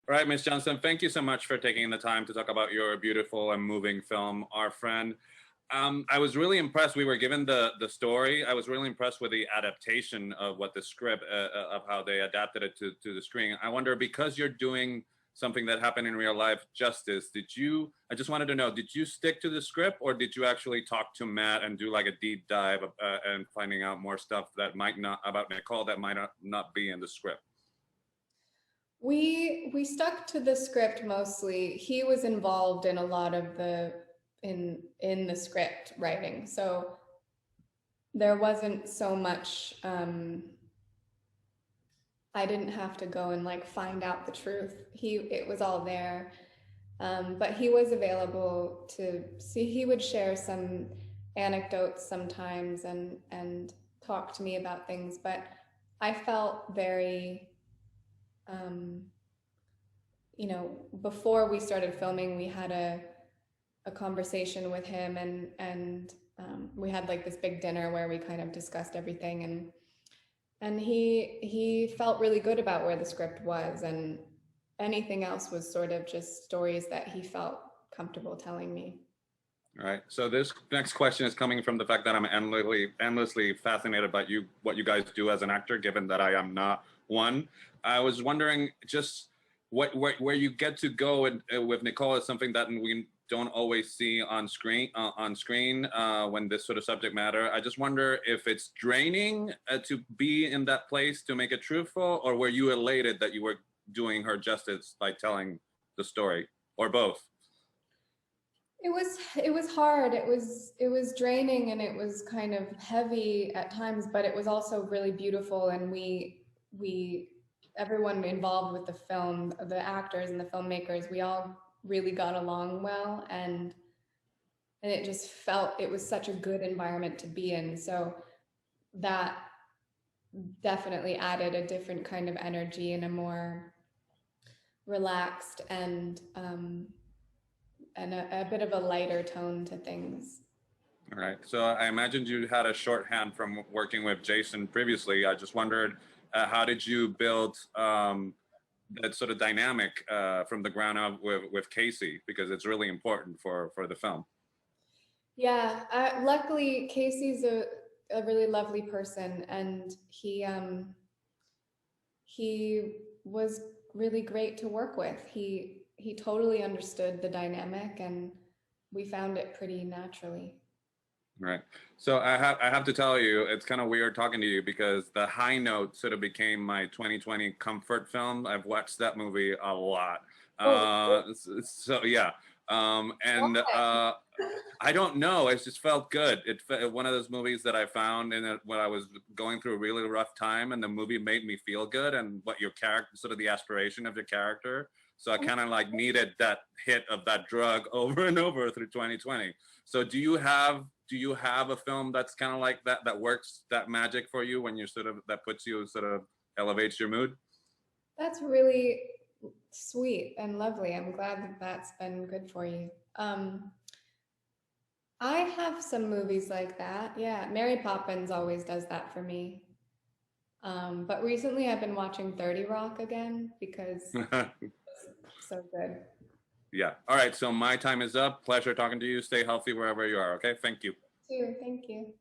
All right, Ms. Johnson, thank you so much for taking the time to talk about your beautiful and moving film, Our Friend. I was really impressed. We were given the story. I was really impressed with the adaptation of what the script, of how they adapted it to the screen. I wonder, because you're doing something that happened in real life justice, I just wanted to know, did you stick to the script, or did you actually talk to Matt and do like a deep dive and finding out more stuff that might not, about Nicole, that might not be in the script? We stuck to the script mostly. He was involved in a lot of in the script writing, so there wasn't so much. I didn't have to go and like find out the truth. It was all there, but he was available to see. He would share some anecdotes sometimes and talk to me about things. But I felt very um, before we started filming, we had a conversation with him, and we had like this big dinner where we kind of discussed everything, and he felt really good about where the script was, and anything else was sort of just stories that he felt comfortable telling me. All right. So this next question is coming from the fact that I'm endlessly fascinated by what you guys do as an actor, given that I am not one. I was wondering just where you get to go with Nicole is something that we don't always see on screen when this sort of subject matter. I just wonder if it's draining to be in that place to make it truthful, or were you elated that you were doing her justice by telling the story, or both? It was hard. It was draining, and it was kind of heavy at times, but it was also really beautiful, and we everyone involved with the film, the actors and the filmmakers, we all really got along well, and it just felt it was such a good environment to be in. So that definitely added a different kind of energy and a more relaxed and a bit of a lighter tone to things. All right. So I imagined you had a shorthand from working with Jason previously. I just wondered, how did you build that sort of dynamic from the ground up with Casey, because it's really important for the film. Yeah, luckily Casey's a really lovely person, and he was really great to work with. He totally understood the dynamic, and we found it pretty naturally. Right. So I have to tell you, it's kind of weird talking to you, because The High Note sort of became my 2020 comfort film. I've watched that movie a lot. Oh, So yeah. And I don't know. It just felt good. One of those movies that I found in it when I was going through a really rough time, and the movie made me feel good, and what your character, sort of the aspiration of your character. So I kind of like needed that hit of that drug over and over through 2020. So do you have a film that's kind of like that works that magic for you, when you're sort of, that puts you, sort of elevates your mood? that's really sweet and lovely. I'm glad that that's been good for you. I have some movies like that. Yeah, Mary Poppins always does that for me. But recently I've been watching 30 Rock again because it's so good. Yeah. All right. So my time is up. Pleasure talking to you. Stay healthy wherever you are. Okay. Thank you. Too. Thank you.